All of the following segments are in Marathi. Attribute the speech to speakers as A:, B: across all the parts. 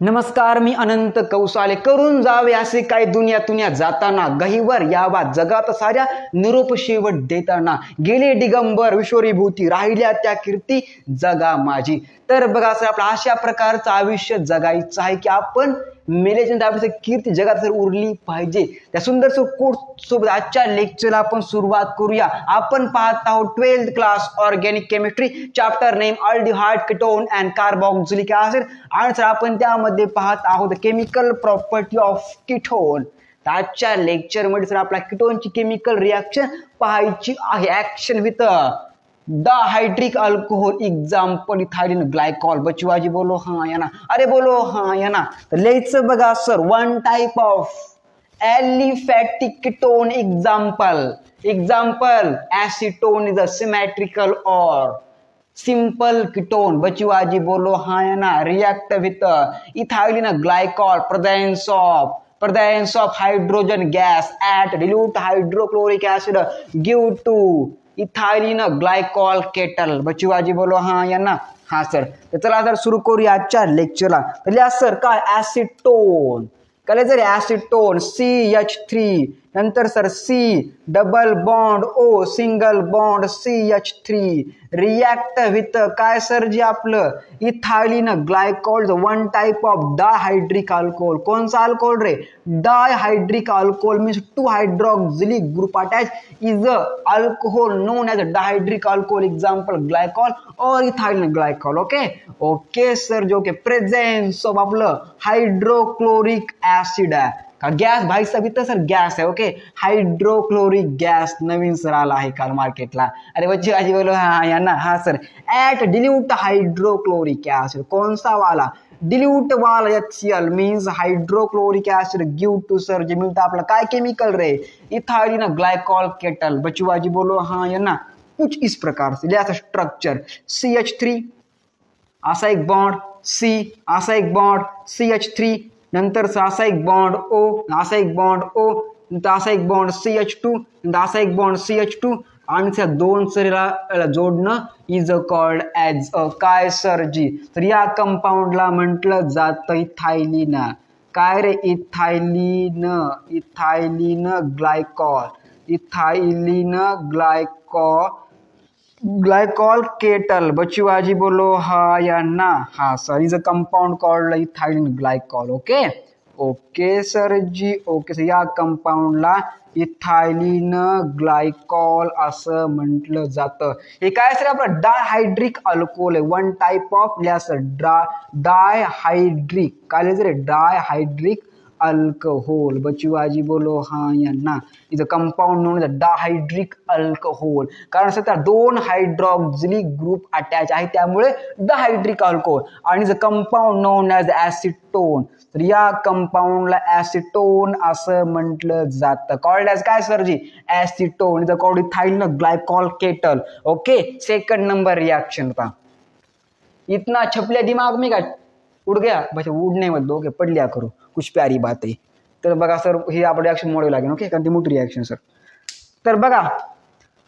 A: नमस्कार, मी अनंत कौसाले. करून जावे असे काय दुनिया जाताना, गहीवर यावा जगात साऱ्या निरोप शेवट देताना. गेले दिगंबर विश्वरीभूती, राहिल्या त्या कीर्ती जगा माझी. तर बघा सर, आपलं अशा प्रकारचं आयुष्य जगायचं आहे की आपण मेल्याच्या आपली कीर्ती जगात जर उरली पाहिजे. त्या सुंदर कोर्स सोबत आजच्या लेक्चरला आपण सुरुवात करूया. आपण पाहत आहोत 12th class organic chemistry, chapter name aldehyde, ketone and carboxylic acid. आणि सर आपण त्यामध्ये पाहत आहोत केमिकल प्रॉपर्टी ऑफ कीटोन. आजच्या लेक्चरमध्ये सर आपला कीटोनची केमिकल रिएक्शन पाहायची आहे. Action with dihydric alcohol, example ethylene glycol. बचवाजी बोलो हाँ या ना, अरे बोलो हाँ या ना. तर लिहायचं बघा sir, one type of aliphatic ketone. example acetone is a symmetrical or simple ketone. बचवाजी बोलो हाँ या ना. react with ethylene glycol, presence of hydrogen gas at dilute hydrochloric acid give to ethylene glycol kettle. बचवाजी बोलो हाँ या ना. हाँ सर. तर चला सर सुरू करूया आजच्या लेक्चरला. तर लिहा सर काय ऍसिटोन. काय जर ऍसिटोन CH3, नंतर sir C double bond O single bond CH3 react with काय सर जी आपलं ethylene glycol, one type of dihydric alcohol. कोणसा अल्कोहोल रे? Dihydric alcohol means two hydroxylic group attach is a alcohol known as dihydric alcohol. Example glycol और इथाइलिन ग्लायकॉल. Okay sir. जो के प्रेजेंस ऑफ आपलं हाइड्रोक्लोरिक ऍसिड आहे का गॅस. भाई सभी तर सर गॅस आहे. ओके, हायड्रोक्लोरिक गॅस नवीन सर आला आहे काल मार्केटला. अरे बच्चे आजी बोलो हाँ या ना. हाँ sir. At dilute hydrochloric acid. कौन सा वाला? डिल्यूट वाला HCl means hydrochloric acid give to sir जे मिळतं आपलं काय केमिकल रे? Ethylene glycol kettle. बचवाजी बोलो हाँ या ना. कुछ इस प्रकार से लिया स्ट्रक्चर. CH3 असा एक बॉन्ड, C असा एक बॉन्ड CH3, नंतर असा एक बॉन्ड O, असा एक बॉन्ड O, नंतर असा एक बॉन्ड CH2, नंतर असा एक बॉन्ड CH2 आणि त्या दोन सरीला जोडणं इज कॉल्ड ॲज अ काय सर जी. तर या कंपाऊंडला म्हटलं जातं इथाइलिन. काय रे? Ethylene glycol. Ethylene glycol kettle. बचवाजी बोलो हा या ना. हा sir. Is a compound called ethylene glycol. Okay sir ji. Okay sir. या कंपाऊंडला इथाइलिन ग्लायकॉल असं म्हटलं जातं. हे काय सर आपलं डायहाइड्रिक अल्कोहोल आहे. वन टाइप ऑफ डायहाइड्रिक काय रे? Dihydric alcohol. बचवाजी बोलो हाँ या ना. Is a compound known as dihydric alcohol. कारण सध्या दोन हायड्रॉक्सिलिक ग्रुप अटॅच आहे त्यामुळे डायहाइड्रिक अल्कोहोल. आणि is a compound known as acetone. तर या कंपाऊंडला ऍसिटोन असं म्हटलं जातं. कॉल्ड एज काय sir ji? Acetone. Is a called ethylene glycol ketal. Okay. Second number reaction पा. इतना छपलिया दिमाग में का उड़ गया? बच्चा उड़ने मत दो, पढ़ लिया करो, कुछ प्यारी बात आहे. तर बघा सर हे आपण रिॲक्शन मोडावी लागेल. ओके, कारण ती मोठी रिॲक्शन सर. तर बघा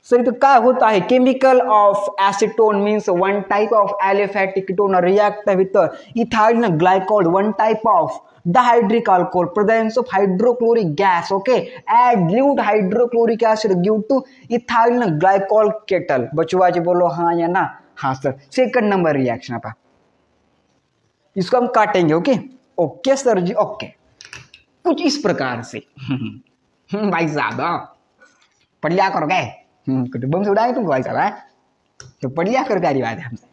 A: सर इथं काय होत आहे? Chemical of acetone means one type of aliphatic ketone react with ethylene glycol, one type of dihydric alcohol, presence of hydrochloric gas. Okay, add dilute hydrochloric acid give to ethylene glycol kettle. बचवाजी बोलो हाँ या ना. हाँ सर. सेकंड नंबर रिएक्शन आता इसको हम काटेंगे. Okay sir ji. ओके, कुछ इस प्रकार से भाई साहब पढ़ लिया करो. क्या बम से उड़ाए तुमको भाई साहब है? तो पढ़ लिया करो, प्यारी बात है हमसे.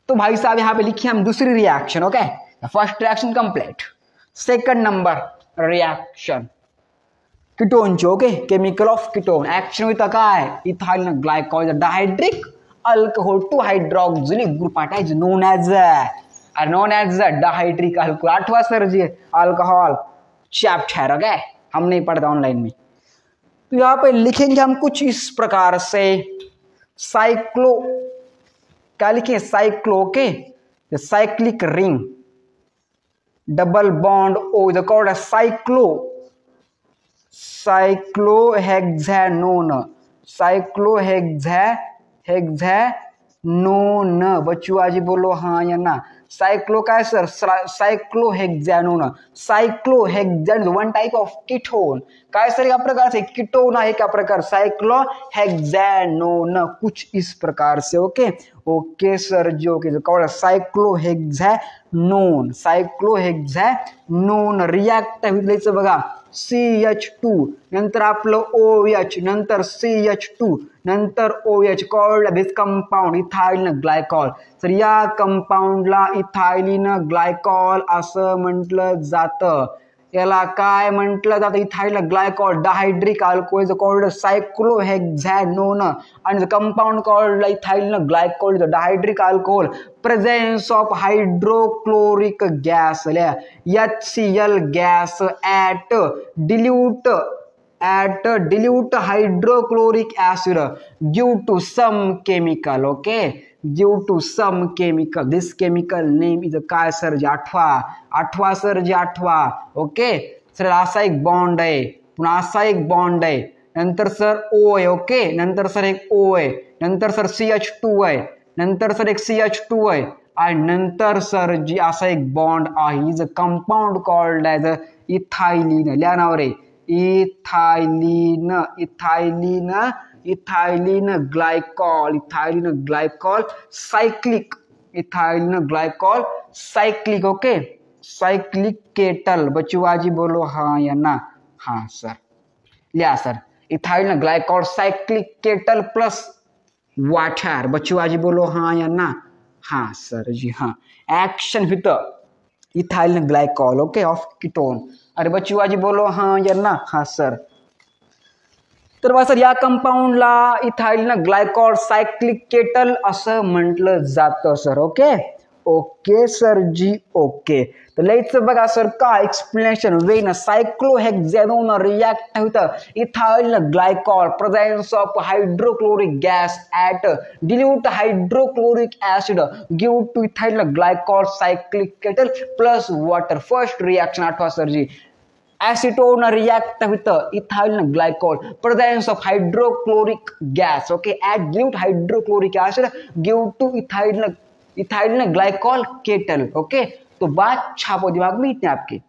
A: तो भाई साहब यहाँ पे लिखिए हम दूसरी reaction. Okay, first reaction complete. Second number reaction ketone. Okay, chemical of ketone. Action with काय? Ethylene glycol dihydric alcohol two hydroxylic group attach known as dihydric alcohol. आठवा sir ji alcohol chapter. Okay, हम नहीं पढ़ता ऑनलाइन में. तो यहाँ पे लिखेंगे हम कुछ इस प्रकार से. साइक्लो क्या लिखे? Cyclo. Okay, cyclic ring double bond O is called cyclohexanone. Known, बच्चों आज बोलो हाँ या ना। सायक्लो काय sir, cyclohexanone, cyclohexane one type of ketone, काय सर एका प्रकारचे कीटोन आहे का प्रकार, सायक्लोहेक्झॅनोन, कुछ इस प्रकार से। Okay okay sir ji, okay कळलं, सायक्लोहेक्झॅनोन, सायक्लोहेक्झॅनोन रिॲक्ट लिहायचं बघा, CH2 नंतर आपलं OH नंतर CH2 नंतर OH कॉल्ड दिस कंपाऊंड इथाइलिन ग्लायकॉल। तर या कंपाऊंडला इथाइलिन ग्लायकॉल असं म्हटलं जातं। याला काय म्हटलं जातं, ethylene glycol dihydric alcohol called cyclohexanone आणि compound called ethylene glycol dihydric alcohol presence of hydrochloric gas HCl gas at dilute hydrochloric acid due to some chemical, okay, due to some chemical, this chemical name is काय सर जी आठवा सर जी आठवा। ओके सर असा एक बॉन्ड आहे, पुन्हा असा एक बॉन्ड आहे, नंतर सर O आहे, ओके नंतर सर एक O आहे, नंतर सर CH2 आहे, नंतर सर एक CH2 आहे आणि नंतर सर जी असा एक बॉन्ड आहे, is a compound called as ethylene. लिहा नाव रे, ethylene, ethylene, ethylene glycol, ethylene glycol cyclic, ethylene glycol cyclic. Okay cyclic ketal, बच्चों आजी बोलो हाँ या ना। हाँ सर, लिहा sir, ethylene glycol cyclic ketal plus water, बच्चों आज बोलो हाँ या ना। हाँ सर जी हाँ, action with ethylene glycol, okay of ketone. अरे बच्चों आज बोलो हाँ या ना। हाँ सर, तर बघा सर या कंपाऊंडला इथाइलिन ग्लायकॉल सायक्लिक केटल असं म्हटलं जातं sir. Okay okay sir ji okay, तर लिहायचं बघा सर का explanation, when cyclohexanone react with ethylene glycol presence of hydrochloric gas at dilute hydrochloric acid give to ethylene glycol cyclic ketal plus water. First reaction आठवा sir ji, acetone react with ethylene glycol presence of hydrochloric gas, okay, at dilute hydrochloric acid give to ethylene glycol kettle, okay। तो बात छापो दिमाग में इतने आपके।